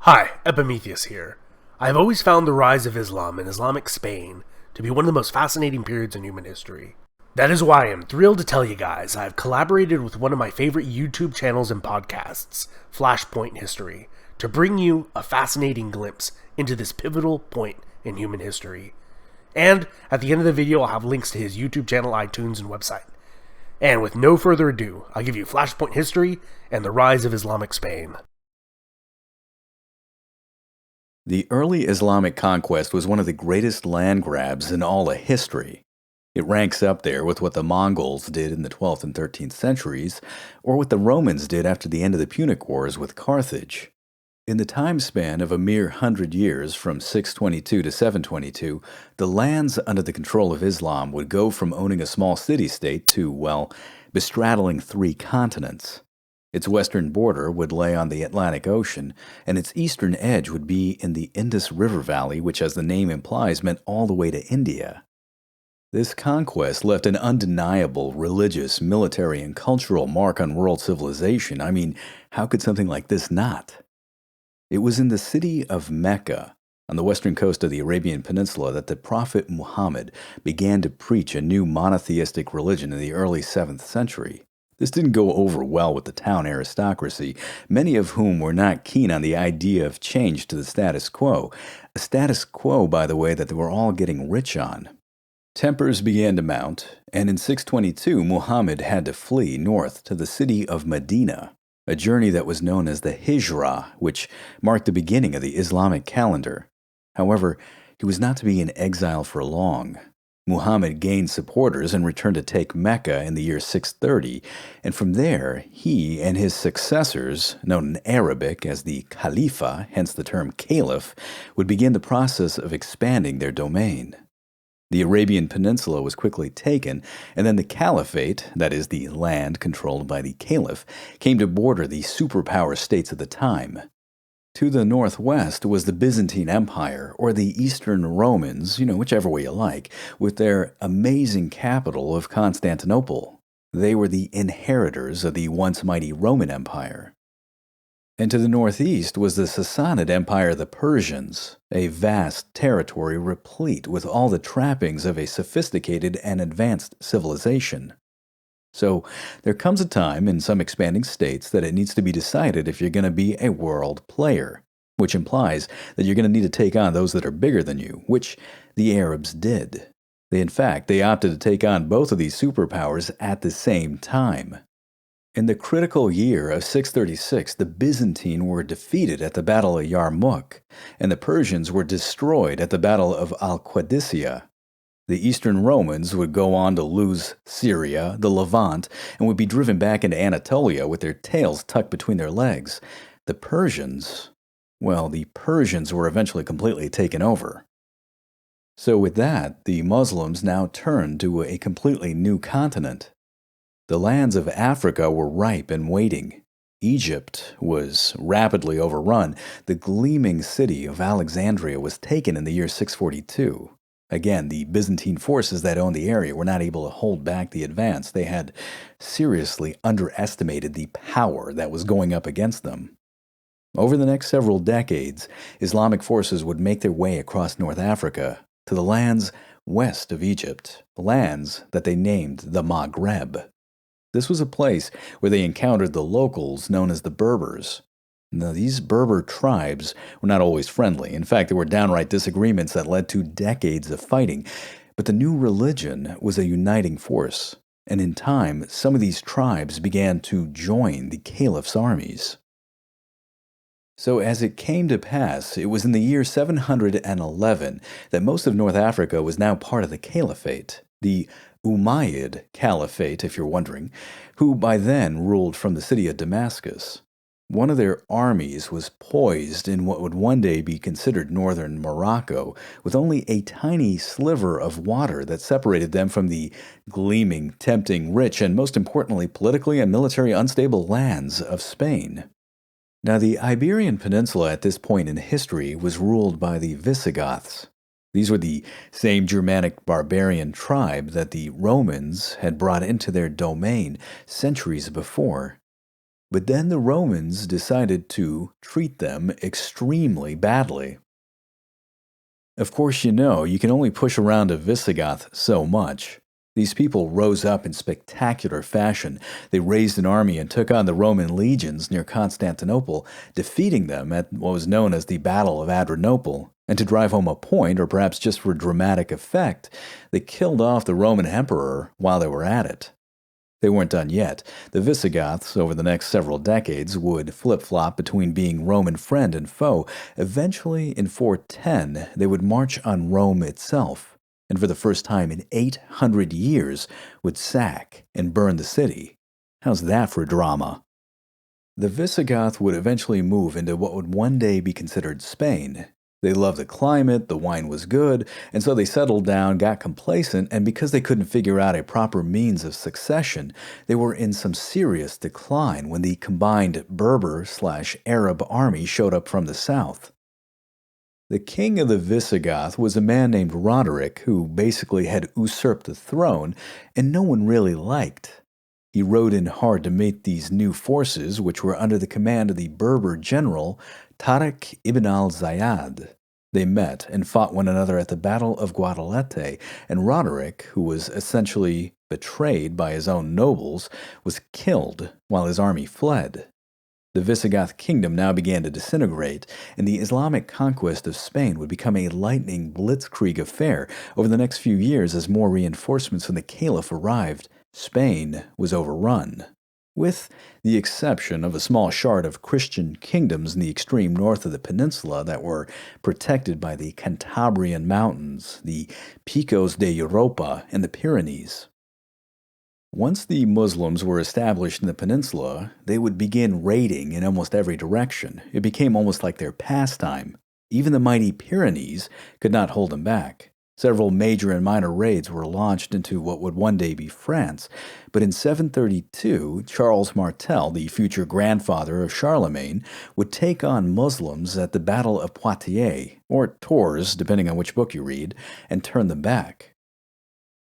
Hi, Epimetheus here. I have always found the rise of Islam in Islamic Spain to be one of the most fascinating periods in human history. That is why I am thrilled to tell you guys I have collaborated with one of my favorite YouTube channels and podcasts, Flashpoint History, to bring you a fascinating glimpse into this pivotal point in human history. And at the end of the video, I'll have links to his YouTube channel, iTunes, and website. And with no further ado, I'll give you Flashpoint History and the rise of Islamic Spain. The early Islamic conquest was one of the greatest land grabs in all of history. It ranks up there with what the Mongols did in the 12th and 13th centuries, or what the Romans did after the end of the Punic Wars with Carthage. In the time span of a mere 100 years, from 622 to 722, the lands under the control of Islam would go from owning a small city-state to, well, bestraddling 3 continents. Its western border would lay on the Atlantic Ocean, and its eastern edge would be in the Indus River Valley, which, as the name implies, meant all the way to India. This conquest left an undeniable religious, military, and cultural mark on world civilization. I mean, how could something like this not? It was in the city of Mecca, on the western coast of the Arabian Peninsula, that the Prophet Muhammad began to preach a new monotheistic religion in the early 7th century. This didn't go over well with the town aristocracy, many of whom were not keen on the idea of change to the status quo. A status quo, by the way, that they were all getting rich on. Tempers began to mount, and in 622 Muhammad had to flee north to the city of Medina, a journey that was known as the Hijrah, which marked the beginning of the Islamic calendar. However, he was not to be in exile for long. Muhammad gained supporters and returned to take Mecca in the year 630, and from there he and his successors, known in Arabic as the Khalifa, hence the term Caliph, would begin the process of expanding their domain. The Arabian Peninsula was quickly taken, and then the Caliphate, that is, the land controlled by the Caliph, came to border the superpower states of the time. To the northwest was the Byzantine Empire, or the Eastern Romans, whichever way you like, with their amazing capital of Constantinople. They were the inheritors of the once mighty Roman Empire. And to the northeast was the Sassanid Empire of the Persians, a vast territory replete with all the trappings of a sophisticated and advanced civilization. So, there comes a time in some expanding states that it needs to be decided if you're going to be a world player, which implies that you're going to need to take on those that are bigger than you, which the Arabs did. In fact, they opted to take on both of these superpowers at the same time. In the critical year of 636, the Byzantine were defeated at the Battle of Yarmouk, and the Persians were destroyed at the Battle of Al-Qadisiyah. The Eastern Romans would go on to lose Syria, the Levant, and would be driven back into Anatolia with their tails tucked between their legs. The Persians were eventually completely taken over. So with that, the Muslims now turned to a completely new continent. The lands of Africa were ripe and waiting. Egypt was rapidly overrun. The gleaming city of Alexandria was taken in the year 642. Again, the Byzantine forces that owned the area were not able to hold back the advance. They had seriously underestimated the power that was going up against them. Over the next several decades, Islamic forces would make their way across North Africa to the lands west of Egypt, lands that they named the Maghreb. This was a place where they encountered the locals known as the Berbers. Now, these Berber tribes were not always friendly. In fact, there were downright disagreements that led to decades of fighting. But the new religion was a uniting force, and in time, some of these tribes began to join the Caliph's armies. So as it came to pass, it was in the year 711 that most of North Africa was now part of the Caliphate, the Umayyad Caliphate, if you're wondering, who by then ruled from the city of Damascus. One of their armies was poised in what would one day be considered northern Morocco, with only a tiny sliver of water that separated them from the gleaming, tempting, rich, and most importantly, politically and military unstable lands of Spain. Now, the Iberian Peninsula at this point in history was ruled by the Visigoths. These were the same Germanic barbarian tribe that the Romans had brought into their domain centuries before. But then the Romans decided to treat them extremely badly. Of course, you can only push around a Visigoth so much. These people rose up in spectacular fashion. They raised an army and took on the Roman legions near Constantinople, defeating them at what was known as the Battle of Adrianople. And to drive home a point, or perhaps just for dramatic effect, they killed off the Roman emperor while they were at it. They weren't done yet. The Visigoths, over the next several decades, would flip-flop between being Roman friend and foe. Eventually, in 410, they would march on Rome itself, and for the first time in 800 years, would sack and burn the city. How's that for drama? The Visigoths would eventually move into what would one day be considered Spain. They loved the climate, the wine was good, and so they settled down, got complacent, and because they couldn't figure out a proper means of succession, they were in some serious decline when the combined Berber/Arab army showed up from the south. The king of the Visigoths was a man named Roderick, who basically had usurped the throne, and no one really liked. He rode in hard to meet these new forces, which were under the command of the Berber general Tariq ibn al-Zayed. They met and fought one another at the Battle of Guadalete, and Roderick, who was essentially betrayed by his own nobles, was killed while his army fled. The Visigoth kingdom now began to disintegrate, and the Islamic conquest of Spain would become a lightning blitzkrieg affair over the next few years as more reinforcements from the Caliph arrived. Spain was overrun, with the exception of a small shard of Christian kingdoms in the extreme north of the peninsula that were protected by the Cantabrian Mountains, the Picos de Europa, and the Pyrenees. Once the Muslims were established in the peninsula, they would begin raiding in almost every direction. It became almost like their pastime. Even the mighty Pyrenees could not hold them back. Several major and minor raids were launched into what would one day be France, but in 732, Charles Martell, the future grandfather of Charlemagne, would take on Muslims at the Battle of Poitiers, or Tours, depending on which book you read, and turn them back.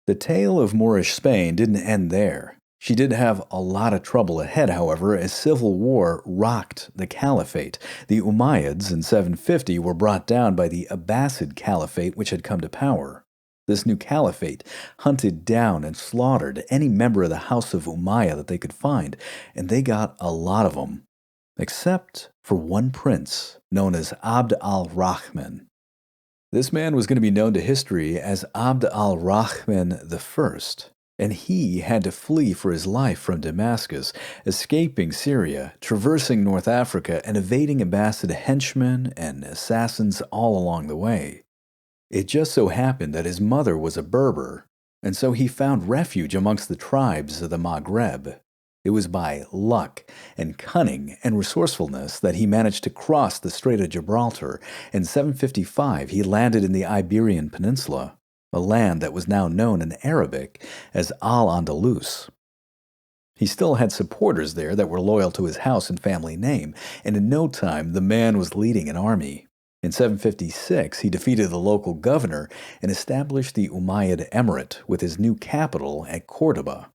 The tale of Moorish Spain didn't end there. She did have a lot of trouble ahead, however, as civil war rocked the Caliphate. The Umayyads in 750 were brought down by the Abbasid Caliphate, which had come to power. This new caliphate hunted down and slaughtered any member of the House of Umayyah that they could find, and they got a lot of them, except for one prince known as Abd Al-Rahman. This man was going to be known to history as Abd Al-Rahman I, and he had to flee for his life from Damascus, escaping Syria, traversing North Africa, and evading Abbasid henchmen and assassins all along the way. It just so happened that his mother was a Berber, and so he found refuge amongst the tribes of the Maghreb. It was by luck and cunning and resourcefulness that he managed to cross the Strait of Gibraltar. In 755, he landed in the Iberian Peninsula, a land that was now known in Arabic as Al-Andalus. He still had supporters there that were loyal to his house and family name, and in no time the man was leading an army. In 756, he defeated the local governor and established the Umayyad Emirate with his new capital at Cordoba.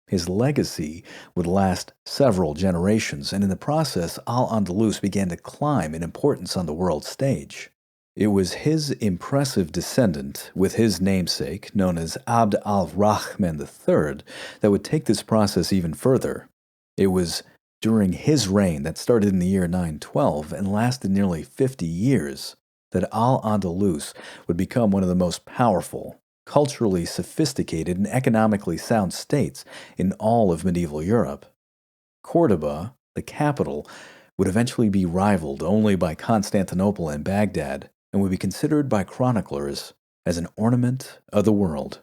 His legacy would last several generations, and in the process, Al-Andalus began to climb in importance on the world stage. It was his impressive descendant, with his namesake, known as Abd Al-Rahman III, that would take this process even further. It was during his reign that started in the year 912 and lasted nearly 50 years that Al-Andalus would become one of the most powerful, culturally sophisticated, and economically sound states in all of medieval Europe. Cordoba, the capital, would eventually be rivaled only by Constantinople and Baghdad, and would be considered by chroniclers as an ornament of the world.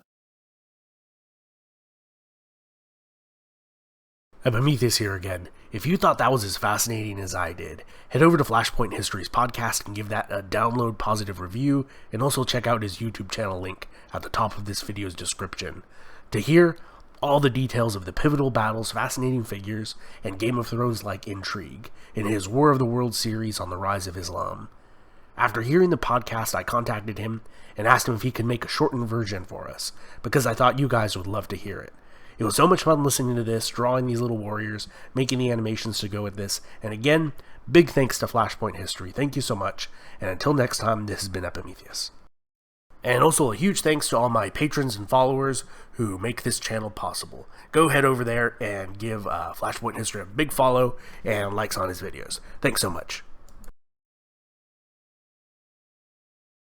Epimetheus here again. If you thought that was as fascinating as I did, head over to Flashpoint History's podcast and give that a download positive review, and also check out his YouTube channel link at the top of this video's description to hear all the details of the pivotal battles, fascinating figures, and Game of Thrones-like intrigue in his War of the Worlds series on the rise of Islam. After hearing the podcast, I contacted him and asked him if he could make a shortened version for us, because I thought you guys would love to hear it. It was so much fun listening to this, drawing these little warriors, making the animations to go with this, and again, big thanks to Flashpoint History. Thank you so much, and until next time, this has been Epimetheus. And also a huge thanks to all my patrons and followers who make this channel possible. Go head over there and give Flashpoint History a big follow and likes on his videos. Thanks so much.